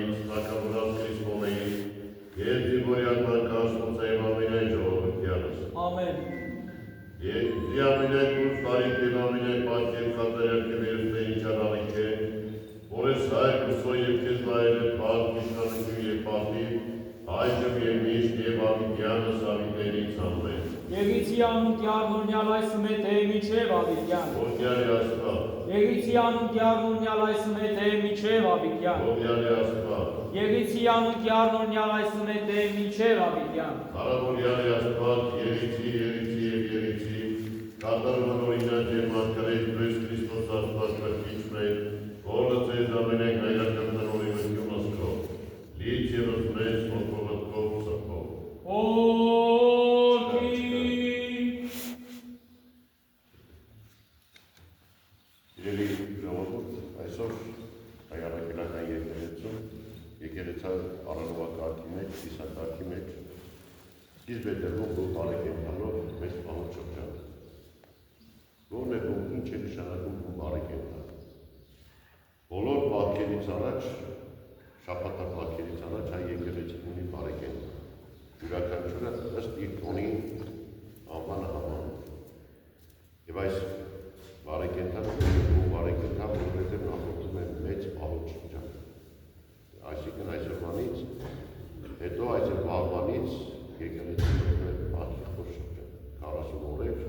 Ալիքից Նակամուրած Քրիստոնեից և Զիբորյան Կասմոցեի ամենայն ժողովրդյանս։ Ամեն։ Եվ ամենայն կուրս բարիք և ամենայն պատկեր կատարյալքի վերստե ինչար ալիք է, որ ես հայր կուսո և կեզ վայր է պատ, միշտանություն և պատիվ, այժմ և միշտ և ավիդյանս ավիդներից ամեն։ Եգիցիան ու տյարնորնյալ այս մետեի միջև ավիդյան։ Ողյալի աստված։ Եգիցիան ու տյարնորնյալ այս մետեի միջև ավիդյան։ Ողյալի աստված։ Եգիցիան ու տյարնորնյալ այս մետեի միջև ավիդյան։ Հարավորյալի աստված, Եղիցի և Եղիցի, կատարման օրինակ և մարգարետ Հիսուս Քրիստոս աստված կրկիչ մեր, որը ձեզ ամենայն հայրական տնօրինություն ասքով, լիք ևս մեծ ոտքով սրբով։ Օրհի։ Իրելի ժողովուրդ, այսօր հայրաքելական եկեղեցում, եկեղեցա առանողակարգի մեջ, կիսակարգի մեջ, իսկ բետերվում որ բարեկենթանով մեծ պահոտ շրջան։ Որն է որ ինչ է նշանակում որ բարեկենթան։ Բոլոր պահքերից առաջ, շաբաթապահքերից առաջ հայ եկեղեցին ունի բարեկենթան։ Յուրաքանչյուրը ըստ իր տոնի անվանը համանում։ Եվ այս բարեկենթանը բարեկենթան որովհետև նախորդում է մեծ պահոտ շրջան։ Այսինքն այսօրվանից, հետո այսօր վաղվանից եկեղեցին ունի պատի խոր շրջան, 40 օրեր,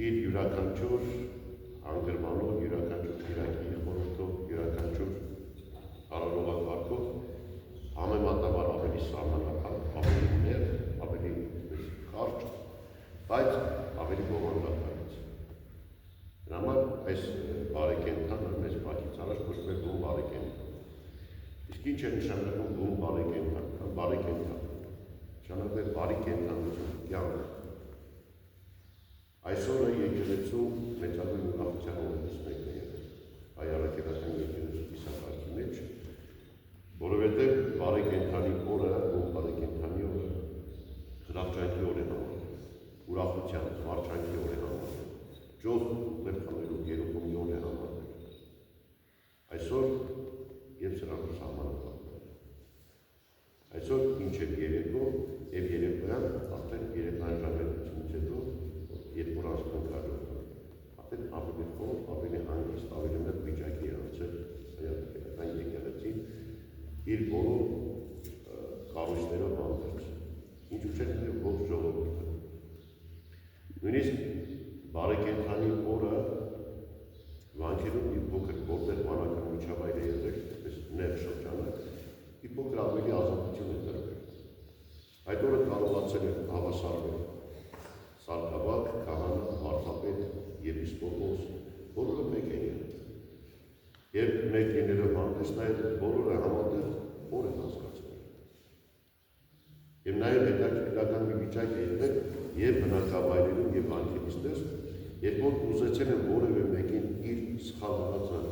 իր յուրաքանչյուր հանգրվանով, յուրաքանչյուր կիրակի խորհրդով, յուրաքանչյուր առողջակարգով համեմատաբար ավելի սահմանափակ, ավելի նեղ, ավելի կարճ, բայց ավելի բովանդակալից։ Դրա համար այս բարեկենթանը մեզ պահից առաջ կոչվում է բուն բարեկենթան։ Իսկ ինչ է նշանակում բուն բարեկենթան կամ բարեկենթան։ Նշանակում է բարի կենդանություն, կյանք։ Այսօրը եկեղեցու մեծագույն ուրախության օրերից մեկն է եղել հայ առաքելական եկեղեցու կիսակարգի մեջ, որովհետև բարեկենթանի օրը, ում բարեկենթանի օրը խրախճանքի օր է համարվում, ուրախության, զվարճանքի օր է համարվում, ջոզ ուղղել խմելու երեկոմի օր է համարվում։ Այսօր և սրանով սահմանափակվել։ Այսօր ինչ է երեկո և երեկոյան արդեն երեկոյան ժամերությունից հետո երբ որ անցնում կարողանում, արդեն ավելի խոր, ավելի հանգիստ, ավելի մեծ վիճակի է անցել հայրաքելական եկեղեցին իր բոլոր կառույցներով հանդերձ, ինչու չէ նաև ողջ ժողովուրդը։ Նույնիսկ բարեկենթանի օրը վանքերում մի փոքր որտեղ վանական միջավայր է եղել, այդպես նեղ շրջանակ, մի փոքր ավելի ազատություն է տրվել։ Այդ օրը կարողացել է հավասարվել սարքավակ, քահանա, վարդապետ, եպիսկոպոս, բոլորը մեկ են եղել։ Երբ մեկ լինելով հանդես նայել, բոլորը համատեղ օր են հասկացել։ Եվ նաև հետաքրքրական մի վիճակ է եղել և բնակավայրերում և վանքերիստներ, երբ որ ուզեցել են որևէ մեկին իր սխալ մնացած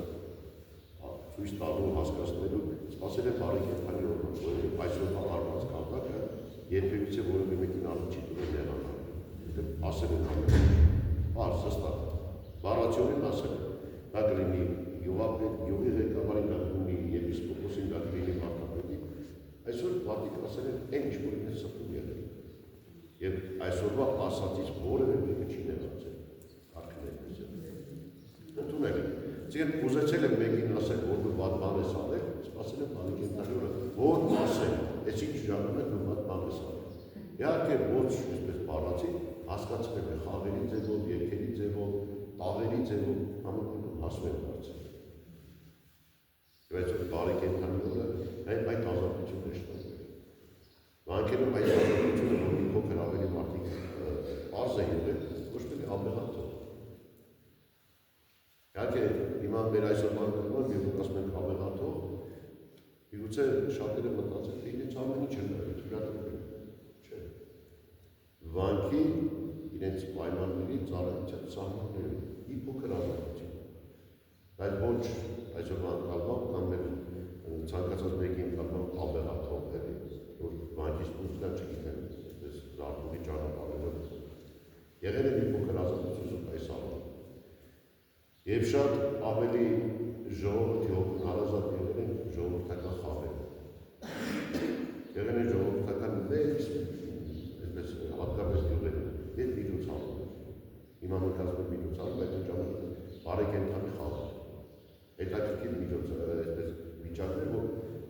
ցույց տալու, հասկացնելու, սպասել է բարեկենթանի օրը, որովհետև այսօրվա արված կապակը երբևիցե որևէ մեկին առիթ չի տվել նեղանալ։ Ասել են ամեն պարզ, հստակ, բառացիորեն ասել են, դա կլինի յուղապետ, յուղի ղեկավարին, դա կլինի եպիսկոպոսին, դա կլինի վարդապետին, այսօր պատիկ ասել են, այն ինչ որ ինձ սրտում եղել։ Եվ այսօրվա ասածից որևէ մեկը չի նեղացել, կարգներս ընդունել են։ Այսինքն ուզեցել են մեկին ասել, որ վատ բան ես արել, սպասել են բարեկենթանի օրը, որ ասել, այս ինչ ժամանակ որ վատ բան ես արել։ Իհարկե ոչ այսպես բառացի, հասկացել է խաղերի ձևով, երգերի ձևով, տաղերի ձևով, համակարգում հասում են դարձել։ Եվ այսօր բարեկենթանի օրը այդ ազատությունն է շնորհվել։ Վանքերում այդ ազատությունը, որ մի փոքր ավելի մարդիկ պարզ է եղել, ոչ թե աբեղաթող։ Իհարկե հիմա մեր այսօրվա կողմով, երբ որ ասում ենք աբեղաթող, միգուցե շատերը մտածել, թե իրենց ամեն ինչ են նայել, թույլատրվել։ Չէ։ Վանքի իրենց պայմանների ծառայության սահմաններում մի փոքր ազատություն։ Բայց ոչ այսօրվա ընկալմամբ կամ մեր ցանկացած մեկի ընկալմամբ աբեղաթող էլի, որ վանքից դուրս գա չգիտեն, այսպես զարթուղի ճանապարհներով եղել է մի փոքր ազատություն այս առումով։ Եվ շատ ավելի ժողովրդի հոգուն հարազատ եղել են ժողովրդական խաղեր։ Եղել են ժողովրդական մեծ, այսպես հատկապես գյուղերում, այդ միջոցառում։ Հիմա մենք ասում ենք միջոցառում, բայց այն ժամանակ բարեկենդանի խաղ էր։ Հետաքրքիր միջոց, այսպես վիճակներ, որ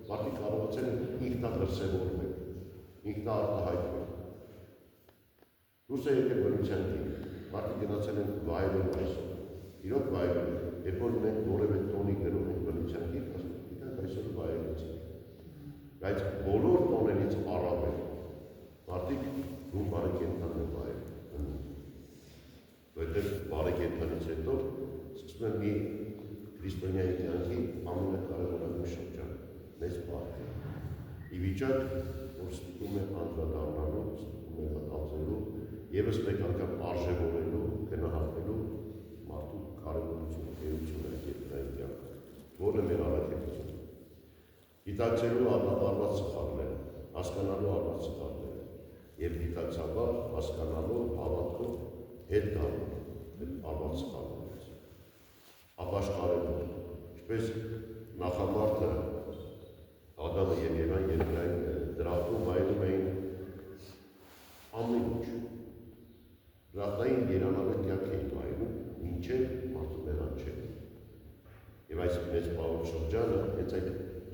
մարդիկ կարողացել են ինքնադրսևորվել, ինքնաարտահայտվել։ Դուրս է եկել բնության գիրք, մարդիկ գնացել են վայելում այսօր, իրոք վայելում, երբ որ մենք որևէ տոնի գրում ենք բնության գիրք, ասում ենք, գիտենք այսօր վայելեցինք։ Բայց բոլոր տոներից առավել, մարդիկ դու բարեկենդանն են վայելում։ Որտեղ բարեկենդանից հետո սկսում է մի քրիստոնյայի կյանքի ամենակարևորագույն շրջան, մեծ բարքը։ Ի վիճակ, որ ստիպում է անդրադառնալու, ստիպում է մտածելու, ևս մեկ անգամ արժևորելու, գնահատելու մարդու կարևորությունը, էությունը երկրային կյանքը, որը մեր առաքելությունը։ Գիտակցելու արված սխալները, հասկանալու արված սխալները, եւ գիտակցաբար հասկանալու, հավատքով հետ գալու արված սխալներից։ Ապաշխարելու, ինչպես նախամարտը Ադամը եւ Եվան երկրային դրախտում վայելում էին ամեն ինչ։ Դրախտային երանավետ կյանք էին վայելում, մինչև մարդու մեղան չէ։ Եվ այս մեծ պահոց շրջանը, հենց այդ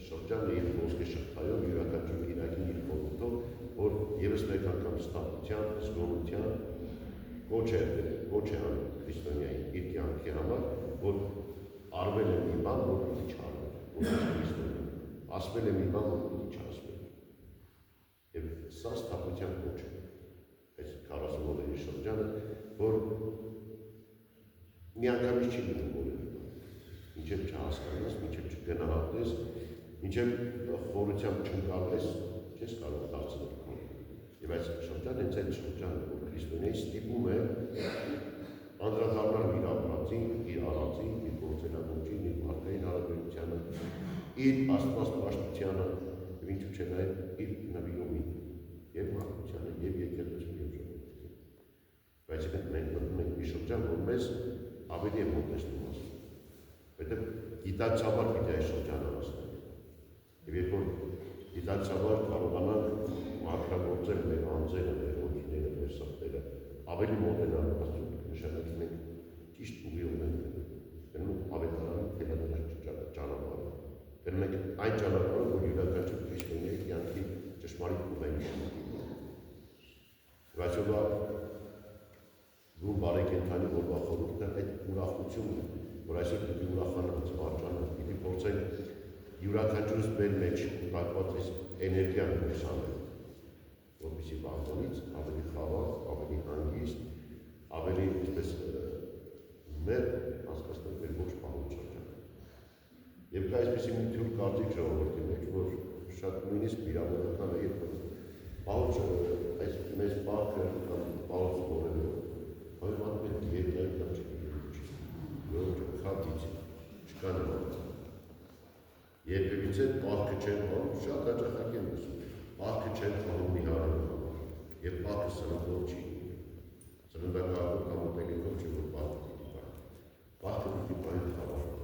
շրջանը իր ոսկե շղթայով յուրաքանչյուր կիրակին իր կողմով, որ ևս մեկ անգամ ստապության, զգոնության կոչ է անում քրիստոնյային իր կյանքի համար, որ արվել է մի բան, որ պիտի չարվել, որ քրիստոնյա, ասվել է մի բան, որ պիտի չասվել։ Եվ սա ստապության կոչ է, այս 40-րդ շրջանը, որ մի անգամից չի լինում որևէ բան, մինչև չհասկանաս, մինչև չգնահատես, մինչև խորությամբ չընկալես, չես կարող դարձնել քո։ Եվ այս շրջանը հենց այդ շրջանը, որ քրիստոնյայի ստիպում է անդրադառնալ իր ապրածին, իր արածին, իր գործելագործին, իր մարդկային հարաբերությանը, իր աստվածպաշտությանը, եւ ինչու՞ չէ նաեւ իր նվիրումին, եւ մարդկությանը, եւ եկեղեցու եւ ժողովրդին։ Բայց մենք մտնում ենք մի շրջան, որ մեզ ավելի է մոտեցնում ասում, որտեղ գիտակցաբար պիտի այս շրջանը հասնենք։ Եվ երբ որ գիտակցաբար կարողանանք մաքրագործել մեր անձերը, մեր հոգիները, մեր սրտերը, ավելի մոտենալ Աստծուն, նշանակում ենք ճիշտ ուղիով ենք գնում ավետարանի թելադրած ճանապարհը։ Գնում ենք այն ճանապարհը, որ յուրաքանչյուր քրիստոնյայի կյանքի ճշմարիտ ուղին է։ Բայց դու բարեկենդանի որվա խորհուրդը այդ ուրախությունը, որ այսօր պիտի ուրախանանք, վարճանանք, պիտի փորձենք յուրաքանչյուրս մեր մեջ տակված այս էներգիան ուսանել, որպեսզի վաղվանից ավելի խաղաղ, ավելի հանգիստ, ավելի այսպես մեր հասկացնենք մեր ոչ պահոց շրջանը։ Եվ կա այսպիսի մի թյուր կարծիք ժողովրդի մեջ, որ շատ նույնիսկ վիրավորական է, երբ պահոց այս մեծ պահքը կամ պահոց որևէ հավանական է դիետայի կամ չգիտեմ, խատից չկա նման։ Երբևիցե պահքը չեն պահում, շատ հաճախակ եմ ասում, պահքը չեն պահում մի հարևան համար, եւ պահքը սննդով չի։ Սննդակարգով կամ ուտելիքով չի, որ պահքը պիտի պահի։ Պահքը պիտի պահի խավարով։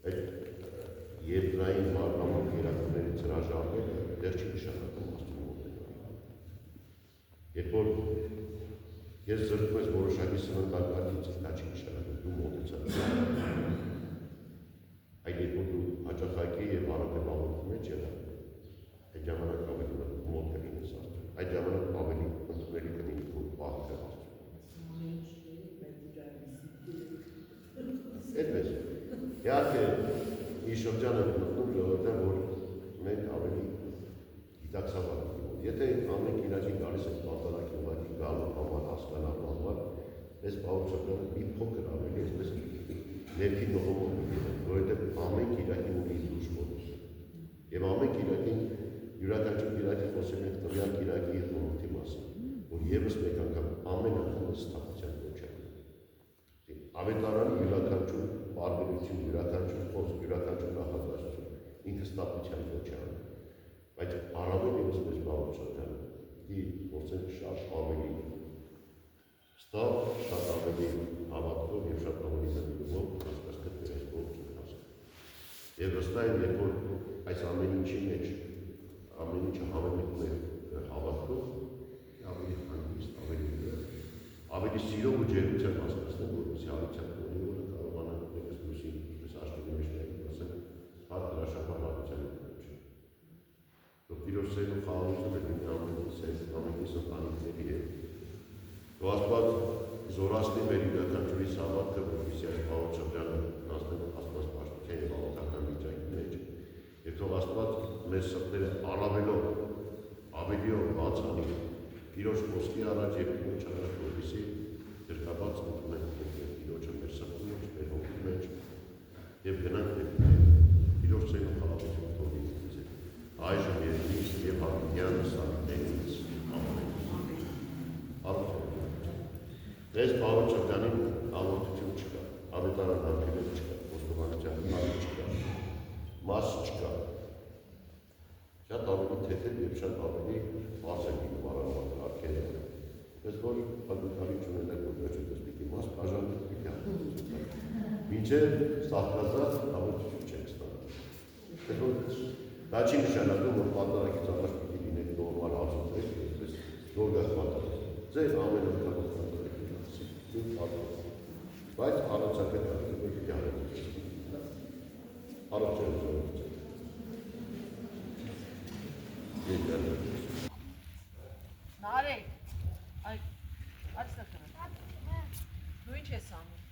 Այդ երկրային մարգամոտ երակներից հրաժարվելը դեռ չի նշանակում Աստծուն մոտենալու։ Երբ որ ես զրկում ես որոշակի սննդակարգից, դա չի նշանակում դու մոտեցած։ Այդ երբ որ դու հաճախակի եւ առավել աղոթքի մեջ եղած, այդ ժամանակ ավելի մոտ կլինես Աստծուն, այդ ժամանակ ավելի ընդունելի կլինի քո պահքը Աստծուն։ Այդպես, իհարկե մի շրջան է մտնում ժողովրդը, որ մենք ավելի գիտակցաբար ենք։ Եթե ամեն կիրակի գալիս ենք պարտադրանքի ուղղակի գալու համար, հասկանալու համար, այս պահոց շրջանը մի փոքր ավելի այսպես ներքի նողոմով ունենք, որովհետև ամեն կիրակի ունի իր ուժ մոտս։ Եվ ամեն կիրակին յուրաքանչյուր կիրակի խոսում ենք տվյալ կիրակի ժողովրդի մասին, որ ևս մեկ անգամ ամեն անգամ ստապության կոչ է։ Ավետարանի յուրաքանչյուր պարբերություն, յուրաքանչյուր խոսք, յուրաքանչյուր նախադասություն ինքը ստապության կոչ է անում։ Բայց առավել ևս մեծ պահոց շրջանը պիտի փորձենք շատ ավելի ստապ, շատ ավելի հավատքով եւ շատ ավելի մտքով հասկացել այս ողջ հասկը։ Եվ վստահ եմ, երբ որ այս ամեն ինչի մեջ ամեն ինչը հավատում է հավատքով, ավելի հանգիստ, ավելի սիրով ու ջերմությամբ հասկացնել, որպեսզի հավատացնի օրը կարողանա դեպս լույսի, ինչպես աշխարհի մեջ ասել, հատ հրաշալի հավատության մեջ։ Տիրոջ սերն ու խաղաղությունը լինի ամենի սեր, ամենի սնտանիքների հետ։ Ու Աստված զորացնի մեր յուրաքանչյուրիս հավատքը, որպեսզի այս բաղոտ շրջանը հասնենք Աստված պաշտության եւ հավատական վիճակի մեջ։ Եվ թող Աստված մեր սրտերը առավելով, ավելիով բաց անի, Տիրոջ խոսքի առաջ եւ Տիրոջ առաջ, որպեսզի դրկաբաց մտնենք Տիրոջը մեր սրտի մեջ, մեր հոգի մեջ եւ գնանք դեպի Տիրոջ սերն ու խաղաղությունը թող լինի մեզ հետ։ Այժմ երբից եւ հավիտյան սարքներից ամեն։ Այս բաղոտ շրջանին ամոթություն չկա, ավետարան հարկերով չկա, ոստովանության մարդ չկա, մաս չկա։ Շատ ավելի թեթև եւ շատ ավելի բաց է լինում առանց հարկերը։ Ես որ պատմությունի չունենալ որպես պիտի մաս բաժանել պիտի հանդիպել։ Մինչև սահմանված ամոթություն չենք ստանում։ Ես որ դա չի նշանակում, որ պատահակից առաջ պիտի լինել նորմալ հարցեր, այսպես զորգած պատահակ։ Ձեր ամենօրյա բայց առանցակետ արդյունքը պիտի հարցեր։ Առողջություն։ Նարեկ, այստեղ կրեմ։ Դու ինչ ես անում։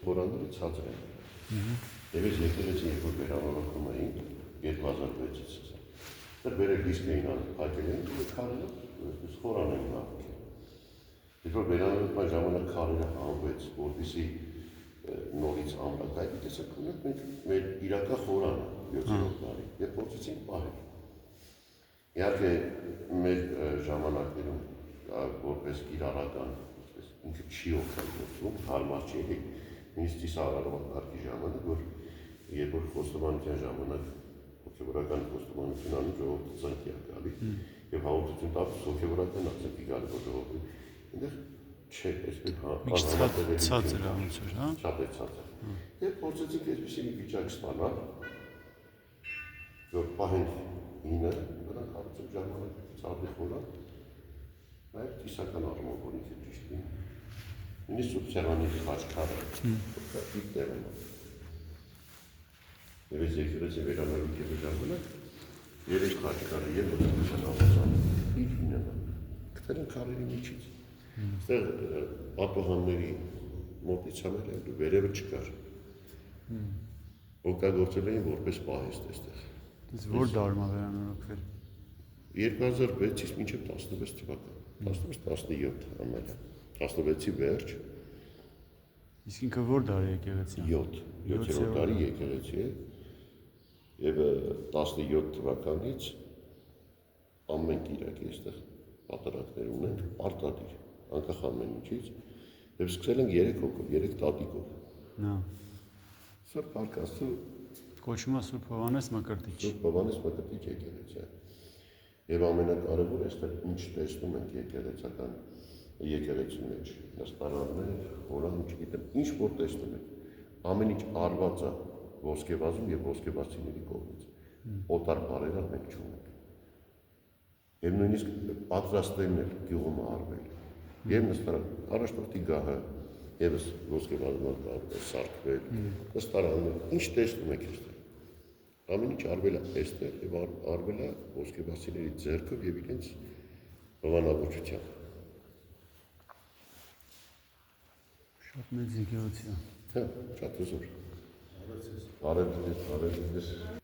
Խորանները ցածր են։ Եվ ես եկեղեցի երբ որ վերանորոգում էին 2006-ից սկսած։ Դեռ վերել դիսկ էին ակել էին ու քարերը այսպես խորան էին ակել։ Երբ որ վերանորոգման ժամանակ քարերը հանվեց, որպեսզի նորից ամրակայքի տեսակ ունենք մեր իրական խորանը 7-րդ դարի եւ փորձեցինք պահել։ Իհարկե մեր ժամանակներում որպես կիրառական, այսպես ինքը չի օգտագործվում, հարմար չի եղել։ Նույնիսկ ծիսարարման կարգի ժամանակ, որ երբ որ խոստովանության ժամանակ հոգևորական խոստովանություն անի ժողովուրդը ծնկի է գալի եւ հաղորդություն տալիս հոգևորական ակցենտի գալի ժողովուրդը։ Այնտեղ չէ, այսպես ցածր անցր, հա։ Շատ է ցածր։ Եվ փորձեցինք այսպեսի մի վիճակ ստանալ, որ պահենք ինը, նրանք հարցում ժամանակ ցածր խորան, նաեւ ծիսական առումով որ ինքը ճիշտ լինի։ Նույնիսկ սուբսերվանի խաչքարը դիտել եւ ես եկեղեցի վերանորոգի ժամանակ երեք խաչքարը եւ ոստովանության ավազան իր իննը գտել են քարերի միջից այստեղ ապահանների մոտից համել են վերևը չկար օգտագործել էին որպես պահեստ այստեղ որ դարում է վերանորոգվել 2006-ից մինչև 16 թվական 16-17 ամենը 16-ի վերջ Իսկ ինքը որ դարի եկեղեցի է 7-րդ դարի եկեղեցի է եւ 17 թվականից ամեն կիրակ այստեղ պատրակներ ունենք, արտադիր, անկախ ամեն ինչից, եւ սկսել ենք 3 հոգով, 3 տատիկով։ Նա Սուրբ Արկաստու կոչվում է Սուրբ Հովանես Մկրտիչ։ Սուրբ Հովանես Մկրտիչ եկեղեցի։ Եվ ամենակարևորը այստեղ ինչ տեսնում ենք եկեղեցական եկեղեցի մեջ, նստարաններ, խորան, չգիտեմ, ինչ որ տեսնում ենք, ամեն ինչ արված է ոսկեվազում եւ ոսկեվազիների կողմից։ Օտար բարերար մենք չունենք։ Եվ նույնիսկ պատրաստելն էլ գյուղում արվել։ Եվ նստարան, առաջնորդի գահը, եւս ոսկեվազման սարքվել, նստարաններ, ինչ տեսնում եք այստեղ։ Ամեն ինչ արվել է այստեղ եւ արվել է ոսկեվազիների ձեռքով եւ իրենց հովանավորությամբ։ Շատ մեծ եկեղեցի է։ Հա, շատ հզոր։ Արևից։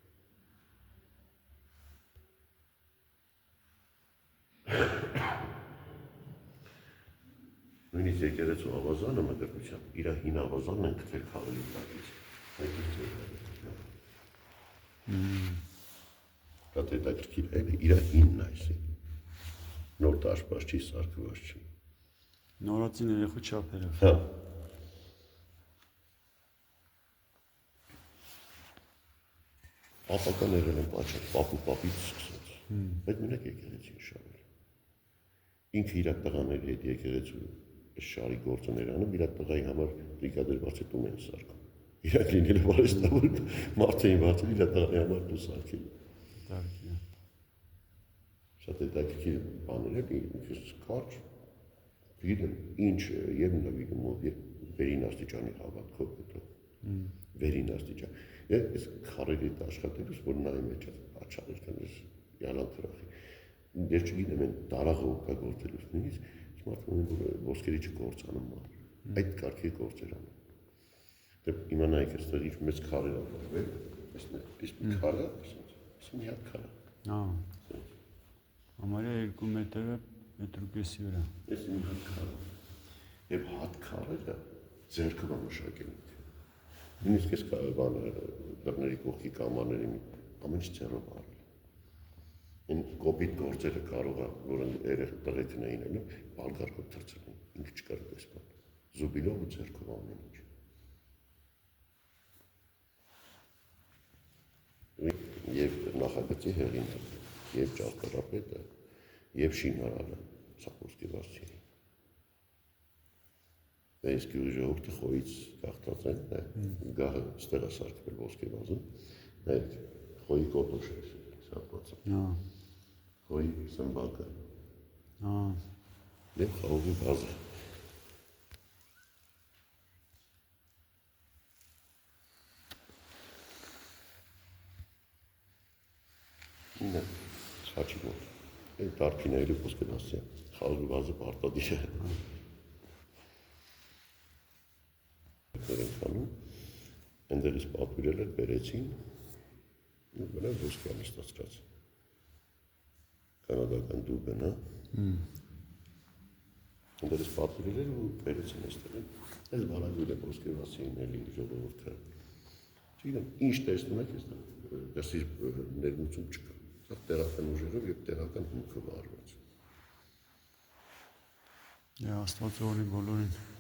Նույնիսկ եկեղեցու ավազանը մկրտությամբ, իր հին ավազանն են գտել քաղաքի տակից։ Շատ հետաքրքիր է, իր հինն այսի։ Նոր դաշտպաշ չի, սարքված չի։ Նորածին երեխու չափերով։ Հա։ Պապական եղել են պատճառ, պապից սկսած։ Այդ մենակ եկեղեցին շարել։ Ինքը իր տղաների հետ եկեղեցու շարի գործներ անում, իր տղայի համար բրիգադերված է տուն են սարքում։ Իրանք լինել է բարեստավոր մարդ էին բացել իր տղայի համար տուն սարքել։ Շատ հետաքրքիր բաներ են, ինքս կարճ, գիտեմ, ինչ եւ նվիրում եւ վերին աստիճանի հավատքով գտով։ Վերին աստիճան։ Եվ այս քարերի աշխատելուց, որ նայում է աչալեր կանես յանալ թրախի։ Ես չգիտեմ են տարաղը օգտագործելուց նույնիսկ մարդում են, որ ոսկերի չգործանում ման։ Այդ կարգի գործեր անում։ Դե իմանայիք այստեղ ինչ մեծ քարեր ավորվել, այս մի քարը, այս մի հատ քարը։ Հա։ Համարյա 2 մետրը, մետրու կեսի վրա։ Այս մի հատ քարը։ Եվ հատ քարերը ձեռքով է մշակել։ Նույնիսկ այս դռների կողքի կամաների ամեն ինչ ձեռով արել։ Այն կոպիտ գործերը կարող է, որ տղեկն էին անում, բարգարկով թրծել, ինքը չկար այս բան։ Զուբիլով ու ձեռքով ամեն ինչ։ Եվ նախագծի հեղինակ, եւ ճարտարապետը, եւ շինարարը, Սապոսկեվասցի։ Այս գյուղի ժողովուրդը խոյից գաղթած են, գահը ստեղ է սարքվել ոսկեվազում, այդ խոյի կոտոշ է սարքվածը, խոյի սմբակը և խաղողի բազը։ Ինը սաչիկով, այդ դարքինայելի ոսկեվազը, խաղողի բազը պարտադիր է։ Ընդերից պատվիրել էր, բերեցին, ու բնա ոսկյանը ստացկաց։ Կանադական դուբեն, հա։ Ընդերից պատվիրել էր ու բերեցին այստեղ են։ Այս բարագույլ է ոսկևասին էլի ժողովորդը։ Չգիտեմ, ինչ տեսնում եք այստեղ, դրսից ներմուծում չկա։ Սա տեղական ուժերով և տեղական հումքով արված։ Աստված օրհնի բոլորին։